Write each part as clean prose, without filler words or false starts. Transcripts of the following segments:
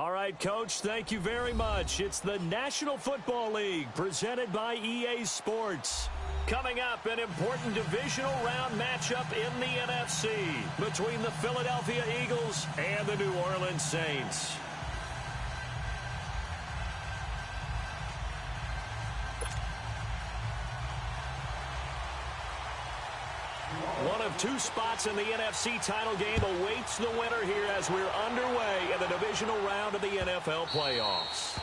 All right, Coach, thank you very much. It's the National Football League presented by EA Sports. Coming up, an important divisional round matchup in the NFC between the Philadelphia Eagles and the New Orleans Saints. One of two spots in the NFC title game awaits the winner here as we're underway in the divisional round of the NFL playoffs.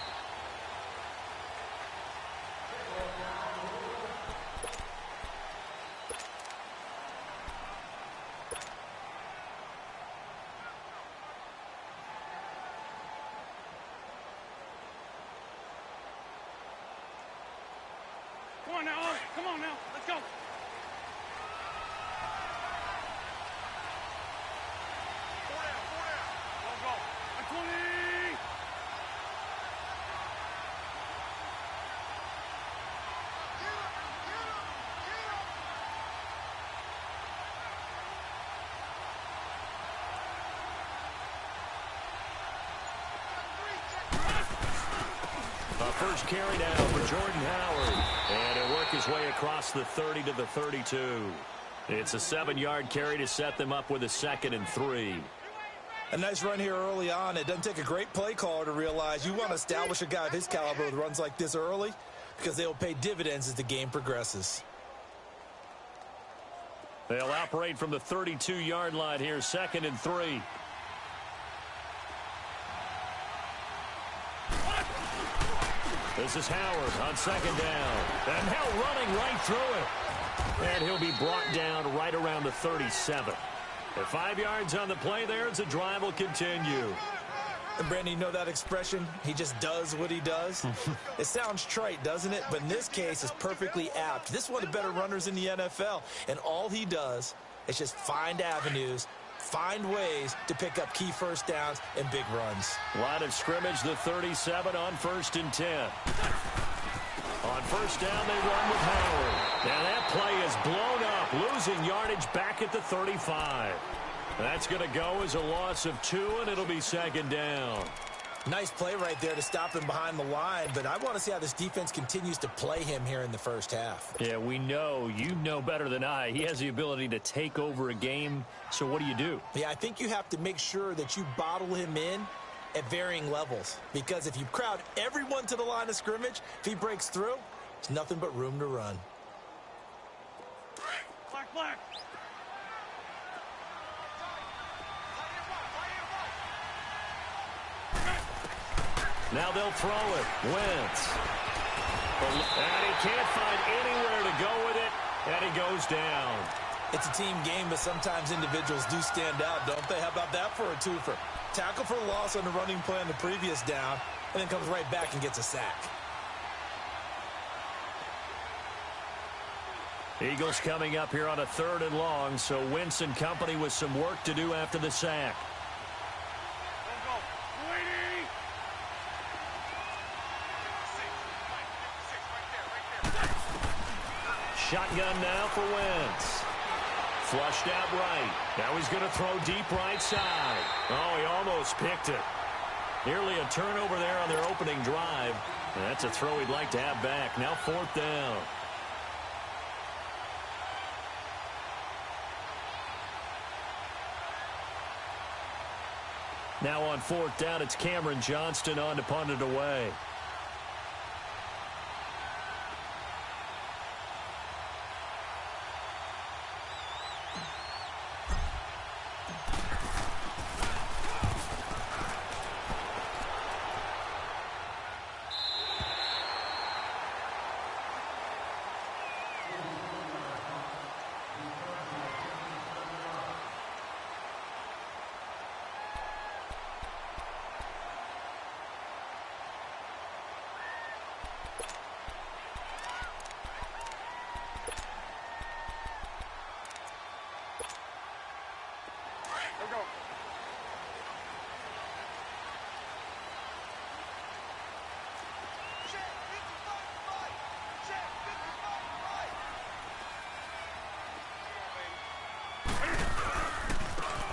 Come on now, come on now, let's go. First carry down for Jordan Howard. And he'll work his way across the 30 to the 32. It's a 7-yard carry to set them up with a 2nd and 3. A nice run here early on. It doesn't take a great play caller to realize you want to establish a guy of his caliber with runs like this early because they'll pay dividends as the game progresses. They'll operate from the 32-yard line here, 2nd and 3. This is Howard on 2nd down. And now running right through it. And he'll be brought down right around the 37. At 5 yards on the play there as the drive will continue. And Brandon, you know that expression? He just does what he does? It sounds trite, doesn't it? But in this case, it's perfectly apt. This is one of the better runners in the NFL. And all he does is just find avenues, find ways to pick up key first downs and big runs. Line of scrimmage, the 37 on 1st and 10. On 1st down, they run with Howard. And that play is blown up, losing yardage back at the 35. That's going to go as a loss of 2, and it'll be 2nd down. Nice play right there to stop him behind the line, but I want to see how this defense continues to play him here in the first half. Yeah, we know. You know better than I. He has the ability to take over a game, so what do? Yeah, I think you have to make sure that you bottle him in at varying levels, because if you crowd everyone to the line of scrimmage, if he breaks through, there's nothing but room to run. Black. Now they'll throw it. Wentz. And he can't find anywhere to go with it, and he goes down. It's a team game, but sometimes individuals do stand out, don't they? How about that for a twofer? Tackle for loss on the running play on the previous down, and then comes right back and gets a sack. Eagles coming up here on a 3rd and long, so Wentz and company with some work to do after the sack. Shotgun now for Wentz. Flushed out right. Now he's going to throw deep right side. Oh, he almost picked it. Nearly a turnover there on their opening drive. And that's a throw he'd like to have back. Now 4th down. Now on 4th down, it's Cameron Johnston on to punt it away.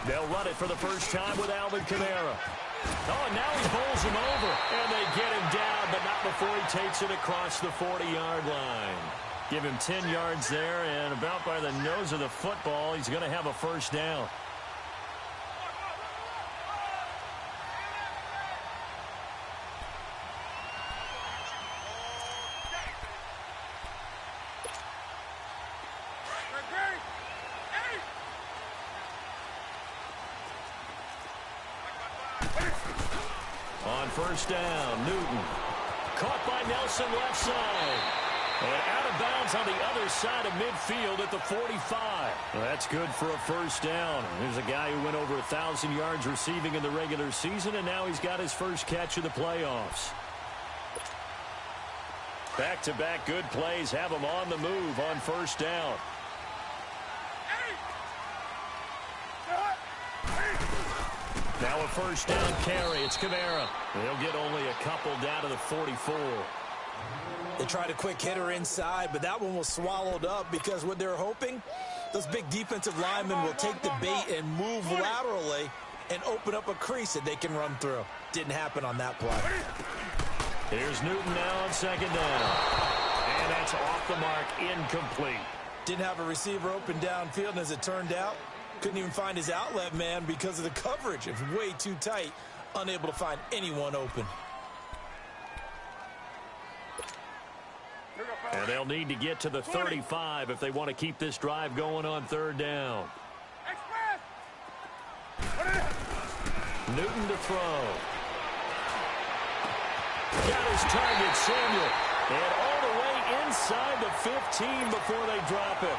They'll run it for the first time with Alvin Kamara. Oh, and now he bowls him over. And they get him down, but not before he takes it across the 40-yard line. Give him 10 yards there, and about by the nose of the football, he's going to have a first down. On first down, Newton. Caught by Nelson left side. And out of bounds on the other side of midfield at the 45. Well, that's good for a first down. There's a guy who went over 1,000 yards receiving in the regular season, and now he's got his first catch of the playoffs. Back-to-back good plays have him on the move on first down. Now a first down carry. It's Kamara. They'll get only a couple down to the 44. They tried a quick hitter inside, but that one was swallowed up because what they're hoping, those big defensive linemen will take the bait and move laterally and open up a crease that they can run through. Didn't happen on that play. Here's Newton now on second down. And that's off the mark, incomplete. Didn't have a receiver open downfield, and as it turned out, couldn't even find his outlet man because of the coverage. It was way too tight, unable to find anyone open. And they'll need to get to the 35 if they want to keep this drive going on third down. Newton to throw. Got his target, Samuel. And all the way inside the 15 before they drop it.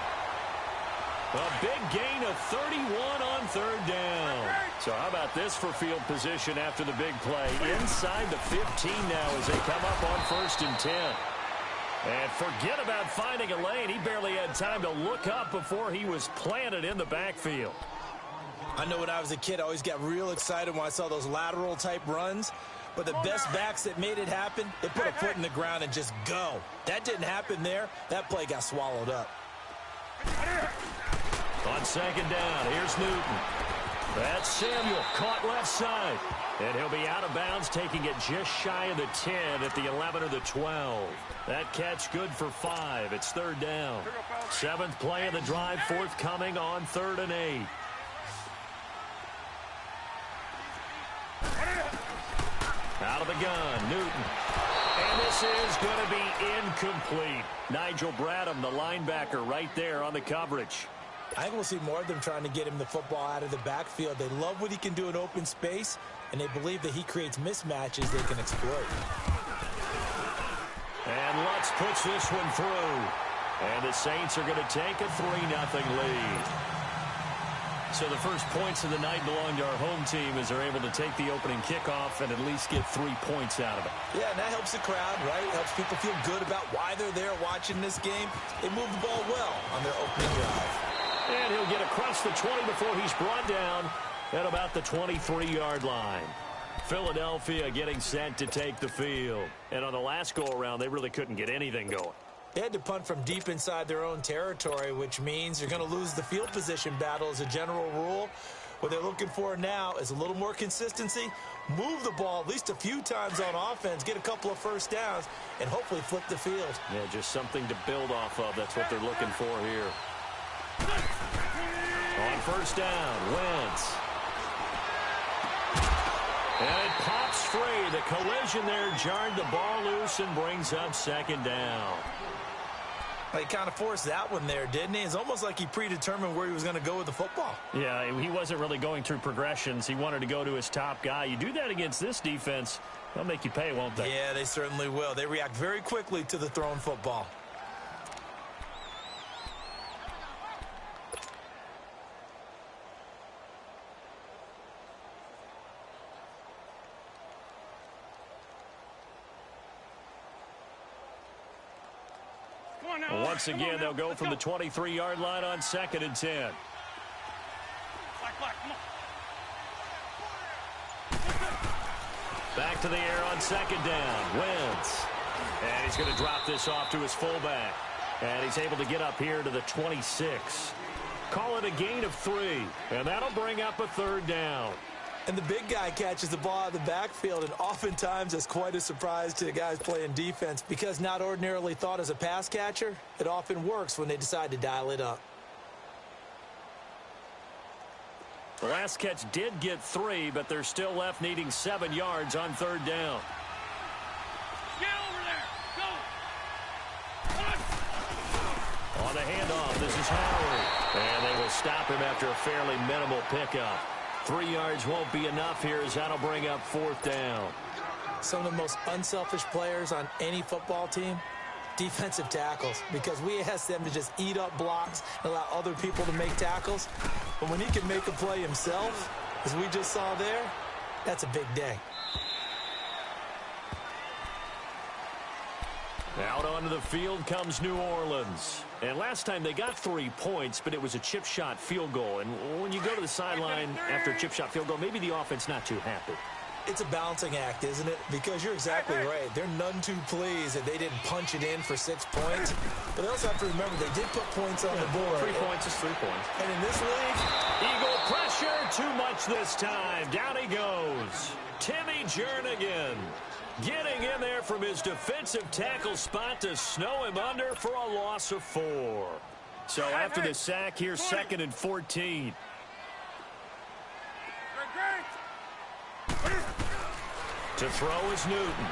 A big gain of 31 on third down. So how about this for field position after the big play? Inside the 15 now as they come up on 1st and 10. And forget about finding a lane. He barely had time to look up before he was planted in the backfield. I know when I was a kid, I always got real excited when I saw those lateral type runs. But the best backs that made it happen, they put a foot in the ground and just go. That didn't happen there. That play got swallowed up. On second down, here's Newton. That's Samuel, caught left side. And he'll be out of bounds, taking it just shy of the 10 at the 11 or the 12. That catch good for 5. It's third down. 7th play of the drive, forthcoming on 3rd and 8. Out of the gun, Newton. And this is going to be incomplete. Nigel Bradham, the linebacker, right there on the coverage. I think we'll see more of them trying to get him the football out of the backfield. They love what he can do in open space, and they believe that he creates mismatches they can exploit. And Lutz puts this one through. And the Saints are going to take a 3-0 lead. So the first points of the night belong to our home team as they're able to take the opening kickoff and at least get 3 points out of it. Yeah, and that helps the crowd, right? Helps people feel good about why they're there watching this game. They move the ball well on their opening drive. And he'll get across the 20 before he's brought down at about the 23-yard line. Philadelphia getting set to take the field. And on the last go-around, they really couldn't get anything going. They had to punt from deep inside their own territory, which means you're going to lose the field position battle as a general rule. What they're looking for now is a little more consistency, move the ball at least a few times on offense, get a couple of first downs, and hopefully flip the field. Yeah, just something to build off of. That's what they're looking for here. On first down, Wentz. And it pops free. The collision there jarred the ball loose and brings up second down. He kind of forced that one there, didn't he? It's almost like he predetermined where he was going to go with the football. Yeah, he wasn't really going through progressions. He wanted to go to his top guy. You do that against this defense, they'll make you pay, won't they? Yeah, they certainly will. They react very quickly to the thrown football. Once again, they'll go from the 23-yard line on 2nd and 10. Back to the air on 2nd down. Wentz. And he's going to drop this off to his fullback. And he's able to get up here to the 26. Call it a gain of 3. And that'll bring up a third down. And the big guy catches the ball out of the backfield, and oftentimes it's quite a surprise to the guys playing defense because not ordinarily thought as a pass catcher, it often works when they decide to dial it up. The last catch did get 3, but they're still left needing 7 yards on 3rd down. Get over there. Go. On the handoff, this is Howard. And they will stop him after a fairly minimal pickup. 3 yards won't be enough here as that'll bring up 4th down. Some of the most unselfish players on any football team, defensive tackles, because we ask them to just eat up blocks and allow other people to make tackles. But when he can make a play himself, as we just saw there, that's a big day. Out onto the field comes New Orleans. And last time they got 3 points, but it was a chip shot field goal. And when you go to the sideline after a chip shot field goal, maybe the offense not too happy. It's a balancing act, isn't it? Because you're exactly right. They're none too pleased that they didn't punch it in for 6 points. But they also have to remember they did put points on the board. 3 points is 3 points. And in this league, Eagle pressure, too much this time. Down he goes. Timmy Jernigan getting in there from his defensive tackle spot to snow him under for a loss of 4. So after the sack, here's 2nd and 14. To throw is Newton.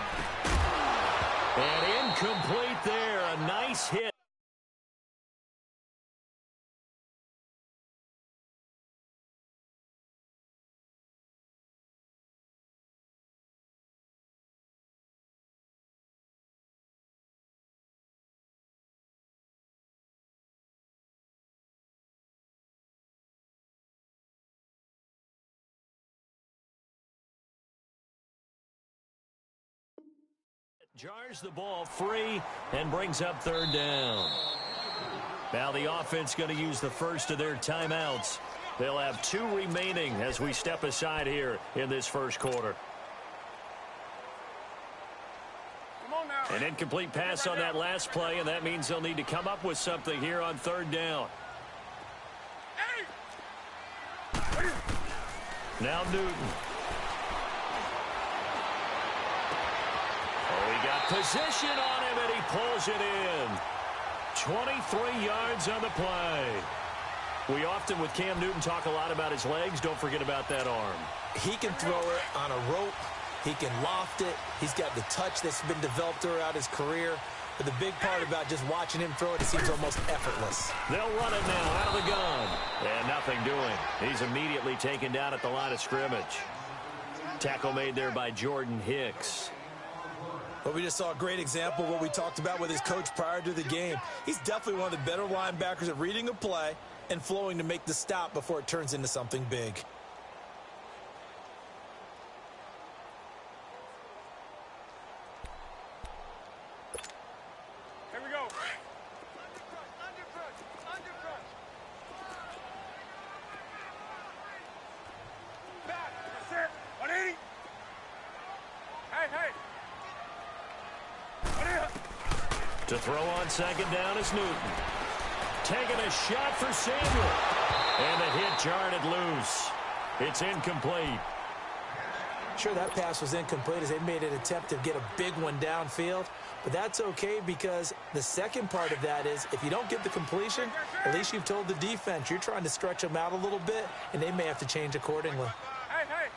And incomplete there. A nice hit. Jars the ball free and brings up 3rd down. Now the offense going to use the first of their timeouts. They'll have 2 remaining as we step aside here in this first quarter. Come on now. An incomplete pass on that last play, and that means they'll need to come up with something here on 3rd down. Hey. Now Newton. Got position on him, and he pulls it in. 23 yards on the play. We often, with Cam Newton, talk a lot about his legs. Don't forget about that arm. he can throw it on a rope. He can loft it. He's got the touch that's been developed throughout his career. But the big part about just watching him throw it, it seems almost effortless. They'll run it now out of the gun. And nothing doing. He's immediately taken down at the line of scrimmage. Tackle made there by Jordan Hicks. But we just saw a great example of what we talked about with his coach prior to the game. He's definitely one of the better linebackers at reading a play and flowing to make the stop before it turns into something big. Here we go. Back. That's it. 180. Hey. To throw on second down is Newton. Taking a shot for Samuel. And the hit jarred it loose. It's incomplete. Sure, that pass was incomplete as they made an attempt to get a big one downfield. But that's okay because the second part of that is if you don't get the completion, at least you've told the defense you're trying to stretch them out a little bit, and they may have to change accordingly. Hey.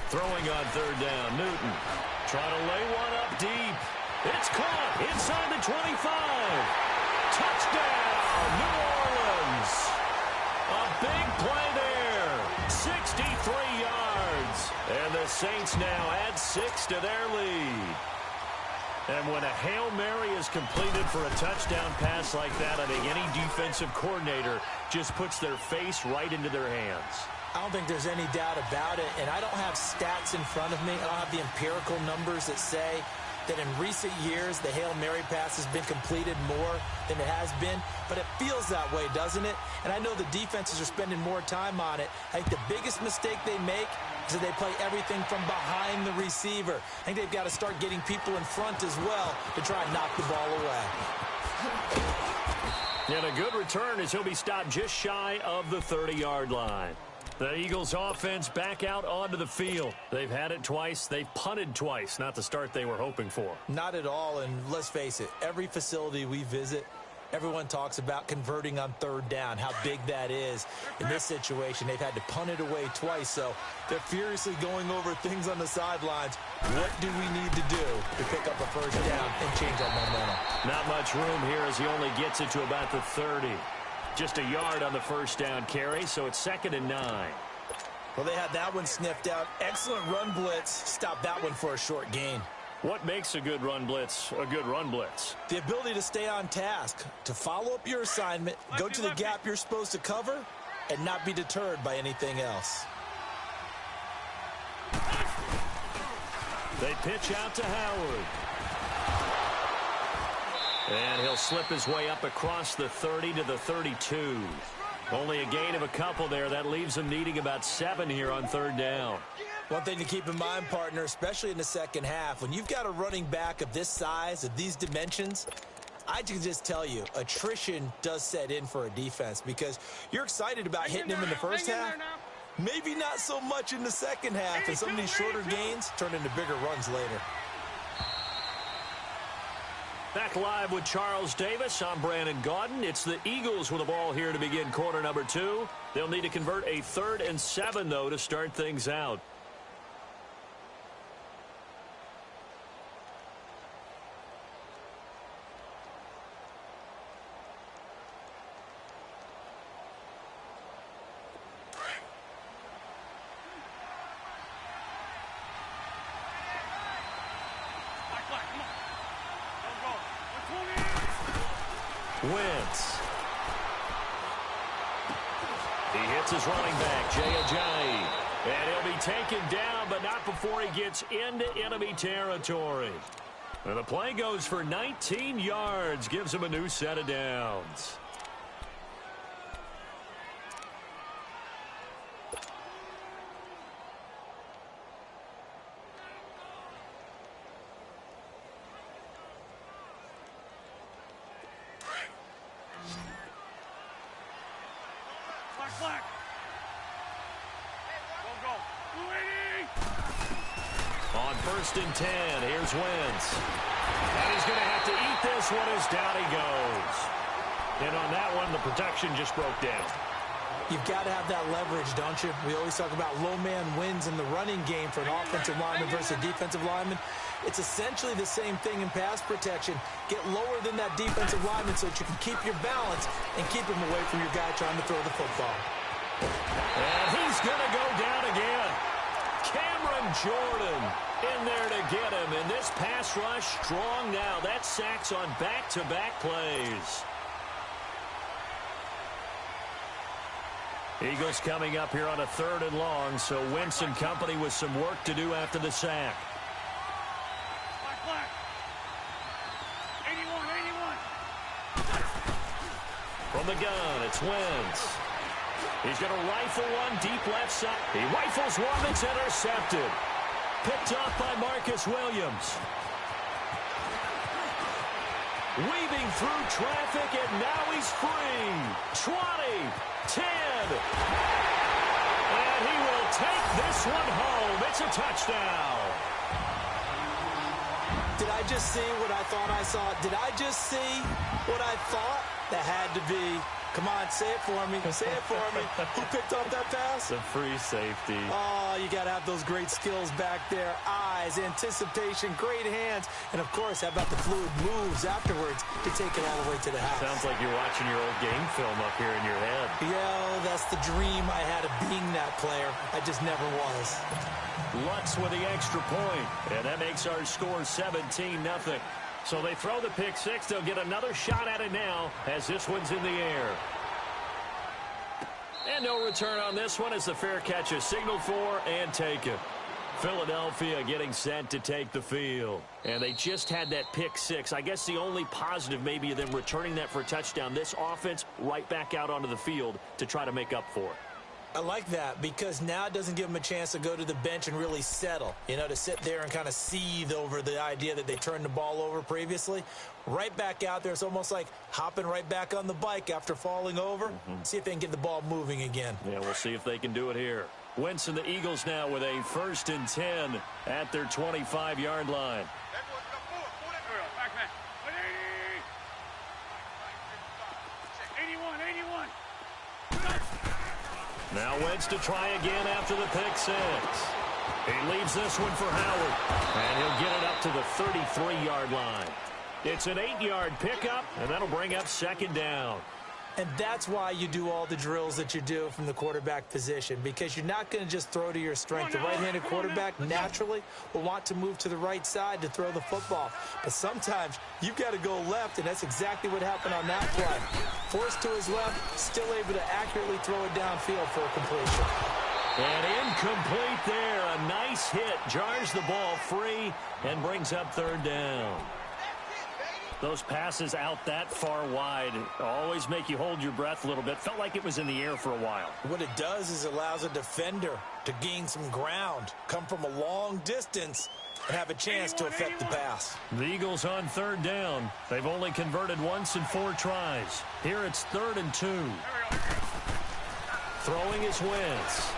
Throwing on third down, Newton. Trying to lay one up deep. It's caught inside the 25. Touchdown, New Orleans. A big play there. 63 yards. And the Saints now add 6 to their lead. And when a Hail Mary is completed for a touchdown pass like that, I think any defensive coordinator just puts their face right into their hands. I don't think there's any doubt about it, and I don't have stats in front of me. I don't have the empirical numbers that say that in recent years the Hail Mary pass has been completed more than it has been, but it feels that way, doesn't it? And I know the defenses are spending more time on it. I think the biggest mistake they make is that they play everything from behind the receiver. I think they've got to start getting people in front as well to try and knock the ball away. And a good return as he'll be stopped just shy of the 30-yard line. The Eagles offense back out onto the field. They've had it twice. They've punted twice. Not the start they were hoping for. Not at all, and let's face it, every facility we visit, everyone talks about converting on third down, how big that is. In this situation, they've had to punt it away twice, so they're furiously going over things on the sidelines. What do we need to do to pick up a first down and change our momentum? Not much room here as he only gets it to about the 30. Just a yard on the first down carry, so it's 2nd and 9. Well, they had that one sniffed out. Excellent run blitz. Stop that one for a short gain. What makes a good run blitz a good run blitz? The ability to stay on task, to follow up your assignment, go to the gap you're supposed to cover, and not be deterred by anything else. They pitch out to Howard. And he'll slip his way up across the 30 to the 32. Only a gain of a couple there. That leaves them needing about 7 here on third down. One thing to keep in mind, partner, especially in the second half, when you've got a running back of this size, of these dimensions, I can just tell you, attrition does set in for a defense because you're excited about hitting him in the first half. Maybe not so much in the second half, and some of these shorter gains turn into bigger runs later. Back live with Charles Davis. I'm Brandon Gaudin. It's the Eagles with the ball here to begin quarter number 2. They'll need to convert a 3rd and 7, though, to start things out. Wentz. He hits his running back, Jay Ajayi. And he'll be taken down, but not before he gets into enemy territory. And the play goes for 19 yards, gives him a new set of downs. On 1st and 10, here's Wentz. And he's going to have to eat this one as down he goes. And on that one, the protection just broke down. You've got to have that leverage, don't you? We always talk about low man wins in the running game for an offensive lineman versus a defensive lineman. It's essentially the same thing in pass protection. Get lower than that defensive lineman so that you can keep your balance and keep him away from your guy trying to throw the football. And he's going to go down again. Cameron Jordan in there to get him. And this pass rush strong now. That's sacks on back-to-back plays. Eagles coming up here on a 3rd and long, so Wentz and company with some work to do after the sack. From the gun, it's Wentz. He's going to rifle one deep left side. He rifles one that's intercepted. Picked off by Marcus Williams. Weaving through traffic, and now he's free. 20, 10. And he will take this one home. It's a touchdown. Did I just see what I thought I saw? Did I just see what I thought? That had to be. Come on, say it for me. Say it for me. Who picked up that pass? The free safety. Oh, you got to have those great skills back there. Eyes, anticipation, great hands. And, of course, how about the fluid moves afterwards to take it all the way to the house? Sounds like you're watching your old game film up here in your head. Yeah, that's the dream I had of being that player. I just never was. Lutz with the extra point. And that makes our score 17-0. So they throw the pick six. They'll get another shot at it now as this one's in the air. And no return on this one as the fair catch is signaled for and taken. Philadelphia getting set to take the field. And they just had that pick six. I guess the only positive maybe of them returning that for a touchdown. This offense right back out onto the field to try to make up for it. I like that because now it doesn't give them a chance to go to the bench and really settle, to sit there and kind of seethe over the idea that they turned the ball over previously. Right back out there. It's almost like hopping right back on the bike after falling over. See if they can get the ball moving again. Yeah, we'll see if they can do it here. Wentz and the Eagles now with a 1st and 10 at their 25-yard line. 81. Now Wentz to try again after the pick 6. He leaves this one for Howard, and he'll get it up to the 33-yard line. It's an 8-yard pickup, and that'll bring up 2nd down. And that's why you do all the drills that you do from the quarterback position, because you're not going to just throw to your strength. The right-handed quarterback naturally will want to move to the right side to throw the football. But sometimes you've got to go left, and that's exactly what happened on that play. Forced to his left, still able to accurately throw it downfield for a completion. And incomplete there. A nice hit. Jars the ball free and brings up 3rd down. Those passes out that far wide always make you hold your breath a little bit. Felt like it was in the air for a while. What it does is it allows a defender to gain some ground, come from a long distance, and have a chance to affect the pass. The Eagles on 3rd down. They've only converted once in 4 tries. Here it's 3rd and 2. Throwing is Wentz.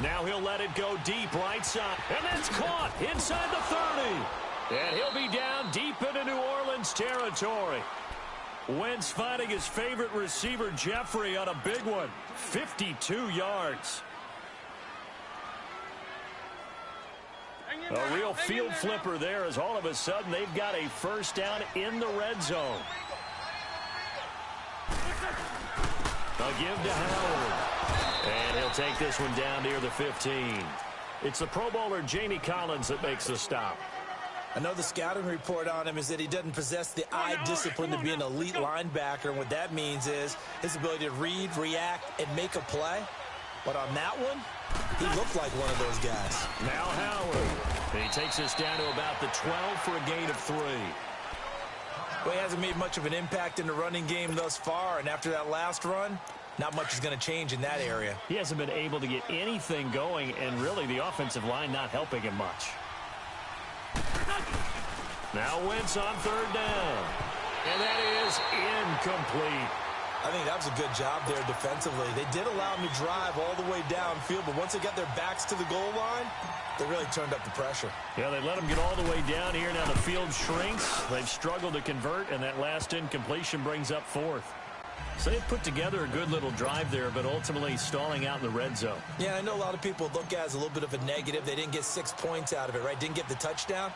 Now he'll let it go deep right side. And that's caught inside the 30. And he'll be down deep into New Orleans territory. Wentz finding his favorite receiver, Jeffrey, on a big one. 52 yards. A real field flipper there as all of a sudden they've got a 1st down in the red zone. A give to Howard. And he'll take this one down near the 15. It's the Pro Bowler Jamie Collins that makes the stop. I know the scouting report on him is that he doesn't possess the eye discipline to be an elite linebacker. And what that means is his ability to read, react, and make a play. But on that one, he looked like one of those guys. Now Howard. And he takes us down to about the 12 for a gain of 3. Well, he hasn't made much of an impact in the running game thus far. And after that last run, not much is going to change in that area. He hasn't been able to get anything going, and really the offensive line not helping him much. Now Wentz on 3rd down. And that is incomplete. I think that was a good job there defensively. They did allow him to drive all the way downfield, but once they got their backs to the goal line, they really turned up the pressure. Yeah, they let him get all the way down here. Now the field shrinks. They've struggled to convert, and that last incompletion brings up 4th. So they've put together a good little drive there, but ultimately stalling out in the red zone. Yeah, I know a lot of people look at it as a little bit of a negative. They didn't get 6 points out of it, right? Didn't get the touchdown.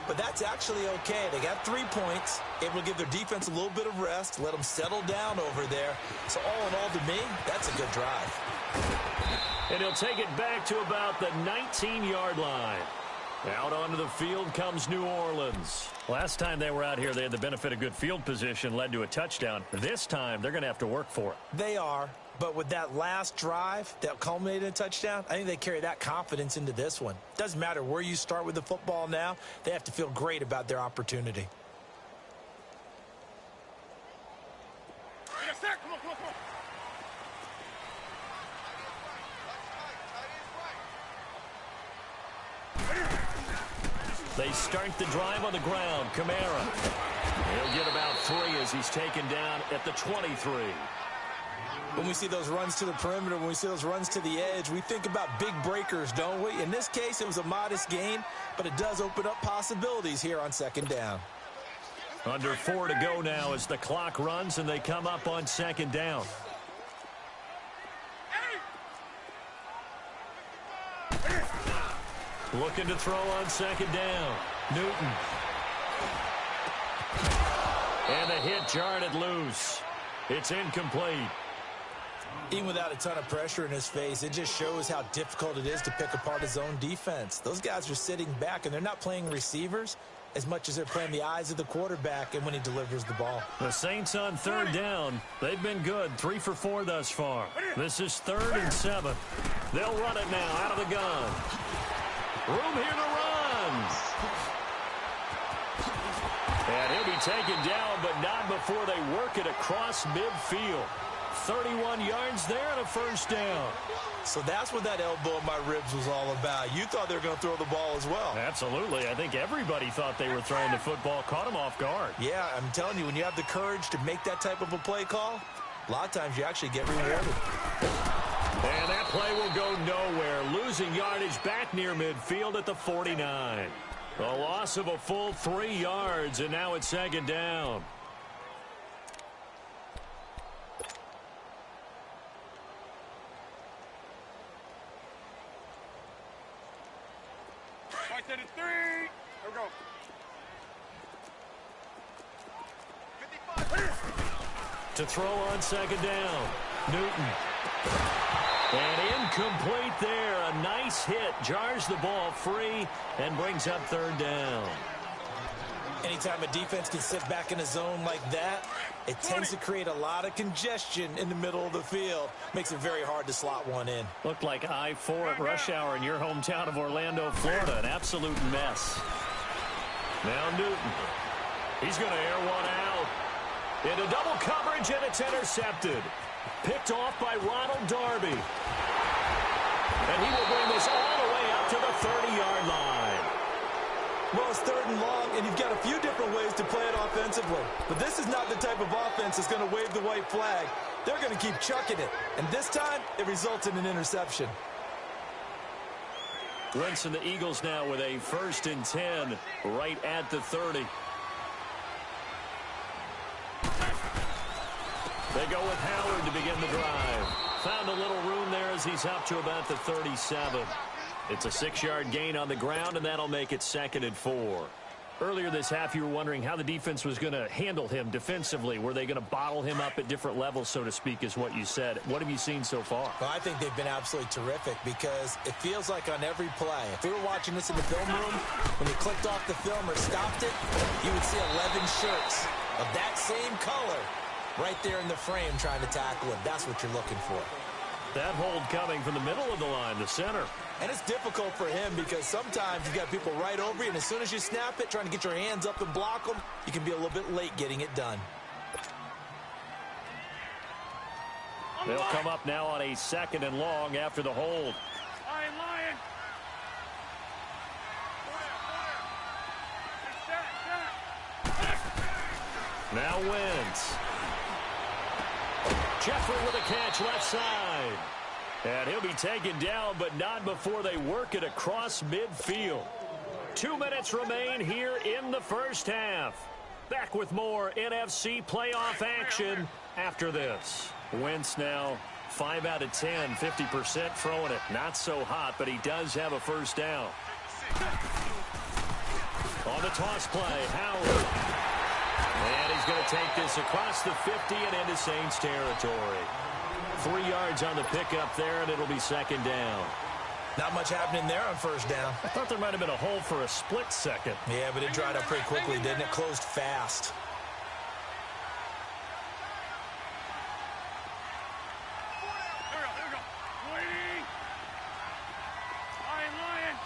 But that's actually okay. They got 3 points, able to give their defense a little bit of rest, let them settle down over there. So all in all, to me, that's a good drive. And he'll take it back to about the 19-yard line. Out onto the field comes New Orleans. Last time they were out here, they had the benefit of good field position, led to a touchdown. This time, they're going to have to work for it. They are, but with that last drive that culminated in a touchdown, I think they carry that confidence into this one. Doesn't matter where you start with the football now, they have to feel great about their opportunity. Come on. They start the drive on the ground. Kamara. He'll get about 3 as he's taken down at the 23. When we see those runs to the perimeter, when we see those runs to the edge, we think about big breakers, don't we? In this case, it was a modest gain, but it does open up possibilities here on 2nd down. Under 4 to go now as the clock runs and they come up on 2nd down. Looking to throw on 2nd down. Newton. And the hit jarred it loose. It's incomplete. Even without a ton of pressure in his face, it just shows how difficult it is to pick apart his own defense. Those guys are sitting back, and they're not playing receivers as much as they're playing the eyes of the quarterback and when he delivers the ball. The Saints on 3rd down. They've been good, 3 for 4 thus far. This is 3rd and 7. They'll run it now out of the gun. Room here to run. And he'll be taken down, but not before they work it across midfield. 31 yards there and a first down. So that's what that elbow in my ribs was all about. You thought they were going to throw the ball as well. Absolutely. I think everybody thought they were throwing the football, caught him off guard. Yeah, I'm telling you, when you have the courage to make that type of a play call, a lot of times you actually get rewarded. And that play will go nowhere. Losing yardage back near midfield at the 49. A loss of a full 3 yards, and now it's second down. Right to the 3. Here we go. 55. To throw on second down. Newton. And incomplete there. A nice hit. Jars the ball free and brings up third down. Anytime a defense can sit back in a zone like that, it tends to create a lot of congestion in the middle of the field. Makes it very hard to slot one in. Looked like I-4 at rush hour in your hometown of Orlando, Florida. An absolute mess. Now Newton. He's going to air one out. Into double coverage, and it's intercepted. Picked off by Ronald Darby. And he will bring this all the way up to the 30-yard line. Well, it's third and long, and you've got a few different ways to play it offensively. But this is not the type of offense that's going to wave the white flag. They're going to keep chucking it. And this time, it results in an interception. Wentz and the Eagles now with a 1st and 10 right at the 30. They go with Howard to begin the drive. Found a little room there as he's up to about the 37. It's a 6-yard gain on the ground, and that'll make it 2nd and 4. Earlier this half, you were wondering how the defense was going to handle him defensively. Were they going to bottle him up at different levels, so to speak, is what you said. What have you seen so far? Well, I think they've been absolutely terrific because it feels like on every play, if we were watching this in the film room, when you clicked off the film or stopped it, you would see 11 shirts of that same color right there in the frame trying to tackle him. That's what you're looking for. That hold coming from the middle of the line, the center. And it's difficult for him because sometimes you've got people right over you, and as soon as you snap it, trying to get your hands up and block them, you can be a little bit late getting it done. They'll come up now on a 2nd and long after the hold. Lion. Now Wentz. Jeffrey with a catch left side. And he'll be taken down, but not before they work it across midfield. 2 minutes remain here in the first half. Back with more NFC playoff action after this. Wentz now 5 out of 10, 50% throwing it. Not so hot, but he does have a first down. On the toss play, Howard. And he's going to take this across the 50 and into Saints territory. 3 yards on the pickup there, and it'll be 2nd down. Not much happening there on first down. I thought there might have been a hole for a split second. Yeah, but it dried up pretty quickly, didn't it? Closed fast. Here we go. Waiting. Lion.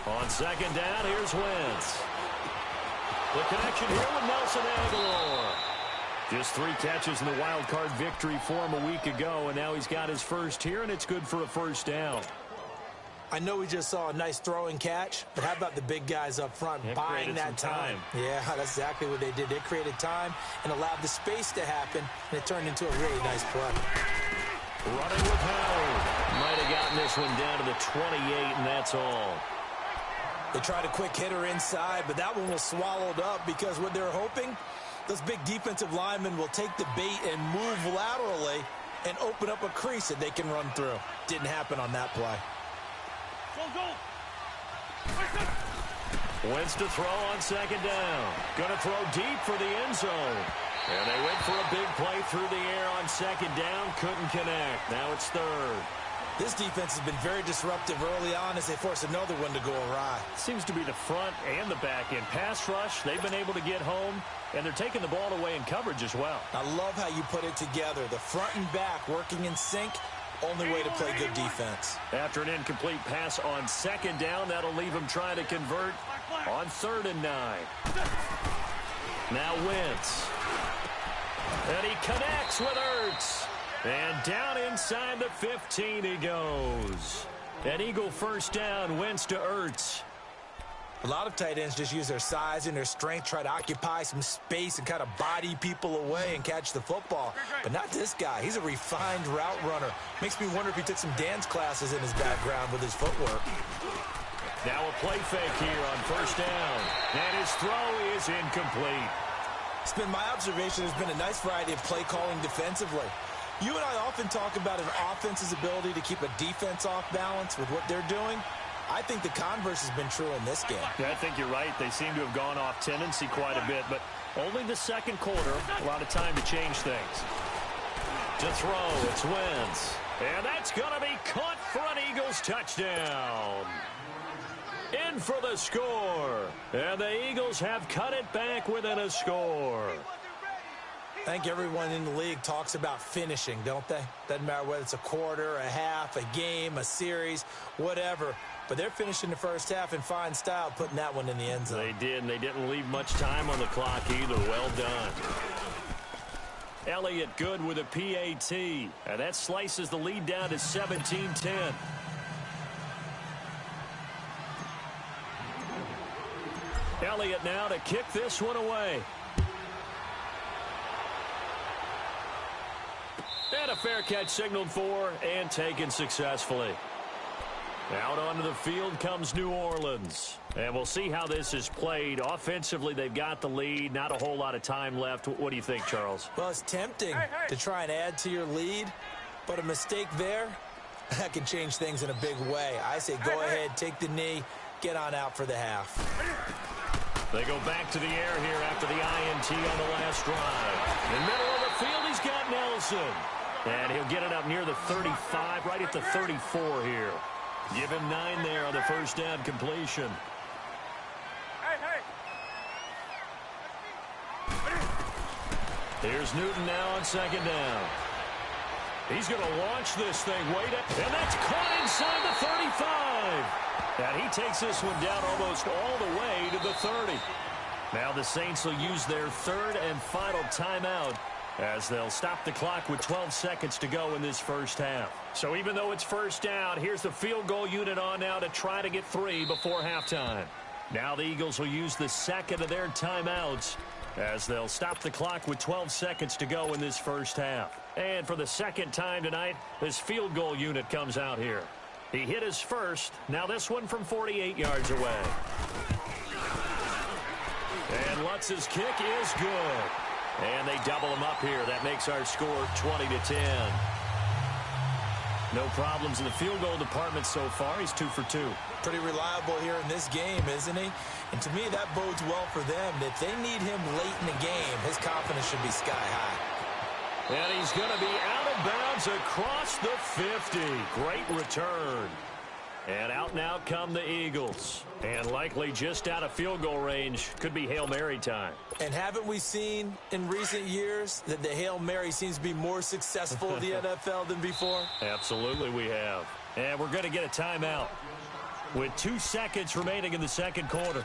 On 2nd down, here's Wentz. The connection here with Nelson Aguilar. Just 3 catches in the wild card victory for him a week ago, and now he's got his first here, and it's good for a first down. I know we just saw a nice throwing catch, but how about the big guys up front buying that time? Yeah, that's exactly what they did. They created time and allowed the space to happen, and it turned into a really nice play. Running with Howard. Might have gotten this one down to the 28, and that's all. They tried a quick hitter inside, but that one was swallowed up because what they're hoping, those big defensive linemen will take the bait and move laterally and open up a crease that they can run through. Didn't happen on that play. Wentz to throw on 2nd down. Gonna throw deep for the end zone. And they went for a big play through the air on 2nd down. Couldn't connect. Now it's 3rd. This defense has been very disruptive early on as they force another one to go awry. Seems to be the front and the back end. Pass rush, they've been able to get home, and they're taking the ball away in coverage as well. I love how you put it together. The front and back working in sync. Only way to play good defense. After an incomplete pass on 2nd down, that'll leave him trying to convert on 3rd and 9. Now Wentz. And he connects with Ertz. And down inside the 15 he goes. An Eagle first down, Wentz to Ertz. A lot of tight ends just use their size and their strength, try to occupy some space and kind of body people away and catch the football. But not this guy. He's a refined route runner. Makes me wonder if he took some dance classes in his background with his footwork. Now a play fake here on first down. And his throw is incomplete. It's been my observation there's been a nice variety of play calling defensively. You and I often talk about an offense's ability to keep a defense off balance with what they're doing. I think the converse has been true in this game. Yeah, I think you're right. They seem to have gone off tendency quite a bit, but only the second quarter, a lot of time to change things. To throw, it's Wentz. And that's going to be caught for an Eagles touchdown. In for the score. And the Eagles have cut it back within a score. I think everyone in the league talks about finishing, don't they? Doesn't matter whether it's a quarter, a half, a game, a series, whatever. But they're finishing the first half in fine style, putting that one in the end zone. They did, and they didn't leave much time on the clock either. Well done. Elliott good with a PAT. And that slices the lead down to 17-10. Elliott now to kick this one away. And a fair catch signaled for and taken successfully. Out onto the field comes New Orleans. And we'll see how this is played. Offensively, they've got the lead. Not a whole lot of time left. What do you think, Charles? Well, it's tempting to try and add to your lead, but a mistake there, that can change things in a big way. I say go ahead, take the knee, get on out for the half. They go back to the air here after the INT on the last drive. In the middle of the field, he's got Nelson. And he'll get it up near the 35, right at the 34 here. Give him 9 there on the first down completion. Here's Newton now on second down. He's going to launch this thing way down. And that's caught inside the 35. And he takes this one down almost all the way to the 30. Now the Saints will use their third and final timeout as they'll stop the clock with 12 seconds to go in this first half. So even though it's first down, here's the field goal unit on now to try to get 3 before halftime. Now the Eagles will use the second of their timeouts as they'll stop the clock with 12 seconds to go in this first half. And for the second time tonight, this field goal unit comes out here. He hit his first. Now this one from 48 yards away. And Lutz's kick is good. And they double him up here. That makes our score 20-10. No problems in the field goal department so far. He's 2 for 2. Pretty reliable here in this game, isn't he? And to me, that bodes well for them. If they need him late in the game, his confidence should be sky high. And he's going to be out of bounds across the 50. Great return. And out and out come the Eagles. And likely just out of field goal range. Could be Hail Mary time. And haven't we seen in recent years that the Hail Mary seems to be more successful in the NFL than before? Absolutely we have. And we're going to get a timeout with 2 seconds remaining in the second quarter.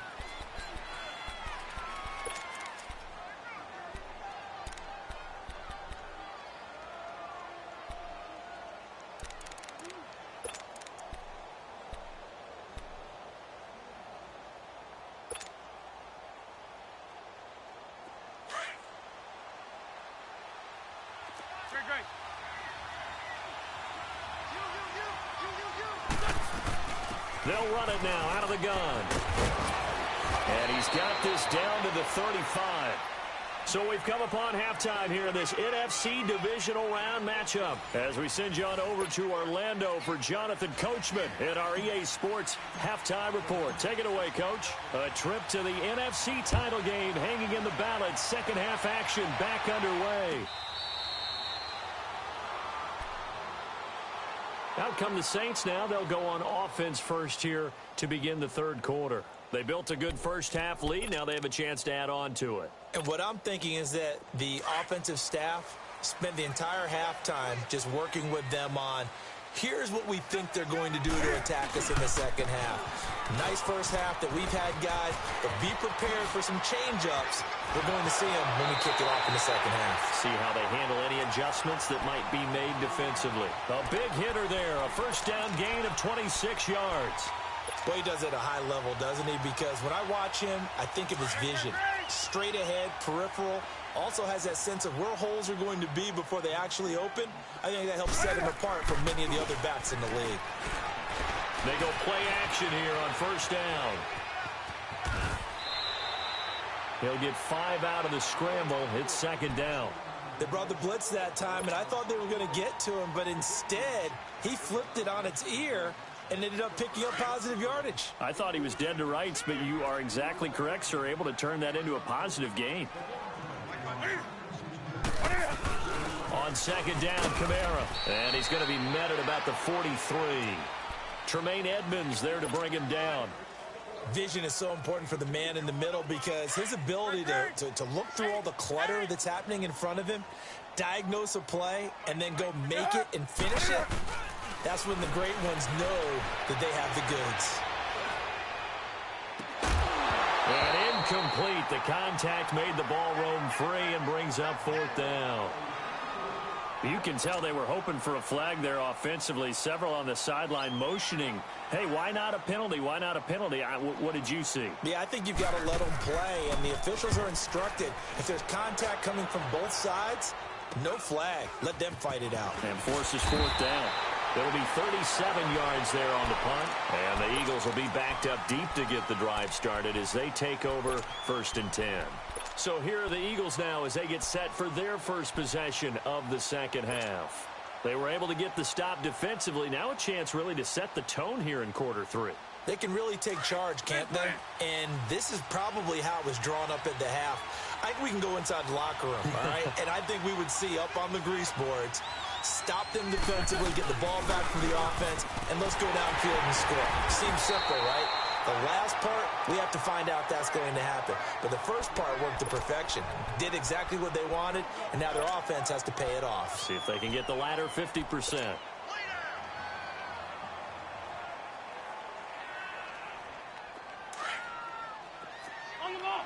They'll run it now out of the gun. And he's got this down to the 35. So we've come upon halftime here in this NFC Divisional Round matchup. As we send you on over to Orlando for Jonathan Coachman in our EA Sports Halftime Report. Take it away, Coach. A trip to the NFC title game hanging in the balance. Second half action back underway. Out come the Saints now. They'll go on offense first here to begin the third quarter. They built a good first half lead. Now they have a chance to add on to it. And what I'm thinking is that the offensive staff spent the entire halftime just working with them on Here's what we think they're going to do to attack us in the second half. Nice first half that we've had, guys, but be prepared for some change-ups. We're going to see them when we kick it off in the second half. See how they handle any adjustments that might be made defensively. A big hitter there, a first down gain of 26 yards. Boy, he does it at a high level, doesn't he? Because when I watch him, I think of his vision. Straight ahead, peripheral. Also has that sense of where holes are going to be before they actually open. I think that helps set him apart from many of the other backs in the league. They go play action here on first down. He'll get 5 out of the scramble. It's second down. They brought the blitz that time, and I thought they were going to get to him, but instead, he flipped it on its ear and ended up picking up positive yardage. I thought he was dead to rights, but you are exactly correct, sir. Able to turn that into a positive gain. On second down, Kamara. And he's going to be met at about the 43. Tremaine Edmonds there to bring him down. Vision is so important for the man in the middle because his ability to look through all the clutter that's happening in front of him, diagnose a play, and then go make it and finish it, that's when the great ones know that they have the goods. And incomplete. The contact made the ball roam free and brings up fourth down. You can tell they were hoping for a flag there offensively. Several on the sideline motioning, hey, why not a penalty? Why not a penalty? What did you see? Yeah, I think you've got to let them play, and the officials are instructed. If there's contact coming from both sides, no flag. Let them fight it out. And forces fourth down. There'll be 37 yards there on the punt. And the Eagles will be backed up deep to get the drive started as they take over first and 10. So here are the Eagles now as they get set for their first possession of the second half. They were able to get the stop defensively. Now a chance really to set the tone here in quarter 3. They can really take charge, can't they? And this is probably how it was drawn up at the half. I think we can go inside the locker room, all right? And I think we would see up on the grease boards, stop them defensively, get the ball back from the offense, and let's go downfield and score. Seems simple, right? The last part, we have to find out that's going to happen. But the first part worked to perfection. Did exactly what they wanted, and now their offense has to pay it off. See if they can get the latter 50%. On the ball.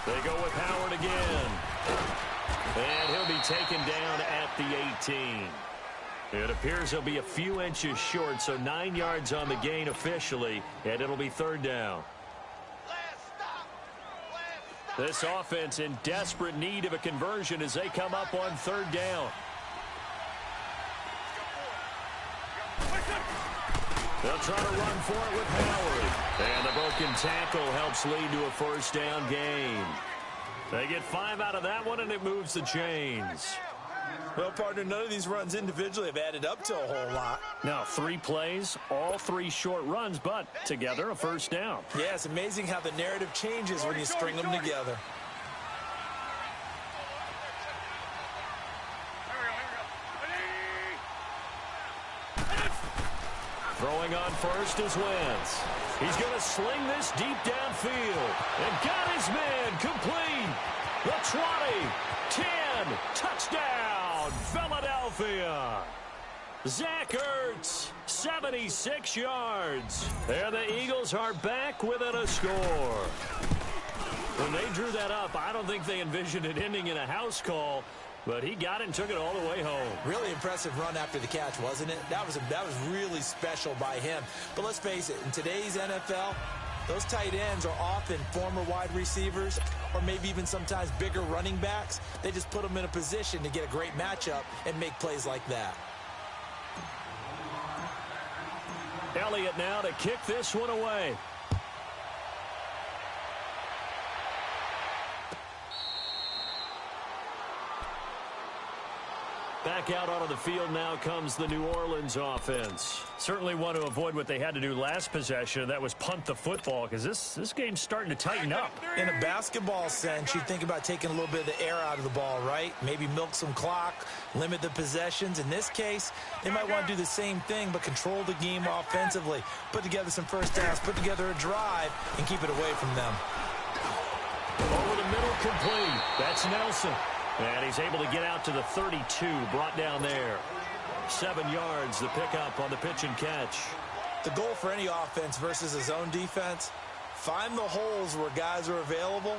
They go with Howard again. And he'll be taken down at the 18. It appears he'll be a few inches short, so 9 yards on the gain officially, and it'll be third down. This offense in desperate need of a conversion as they come up on third down. They'll try to run for it with Howard. And the broken tackle helps lead to a first down gain. They get 5 out of that one, and it moves the chains. Well, partner, none of these runs individually have added up to a whole lot. Now, 3 plays, all 3 short runs, but together a first down. Yeah, it's amazing how the narrative changes when you string them together. Throwing on first is Wentz. He's going to sling this deep downfield. And got his man complete. The 20, 10, touchdown, Philadelphia. Zach Ertz, 76 yards. And the Eagles are back within a score. When they drew that up, I don't think they envisioned it ending in a house call. But he got it and took it all the way home. Really impressive run after the catch, wasn't it? That was really special by him. But let's face it, in today's NFL, those tight ends are often former wide receivers or maybe even sometimes bigger running backs. They just put them in a position to get a great matchup and make plays like that. Elliott now to kick this one away. Back out onto the field now comes the New Orleans offense. Certainly want to avoid what they had to do last possession. That was punt the football, because this game's starting to tighten up. In a basketball sense, you think about taking a little bit of the air out of the ball, right? Maybe milk some clock, limit the possessions. In this case, they might want to do the same thing, but control the game offensively. Put together some first downs, put together a drive, and keep it away from them. Over the the middle, complete. That's Nelson. And he's able to get out to the 32, brought down there. 7 yards, the pickup on the pitch and catch. The goal for any offense versus a zone defense, find the holes where guys are available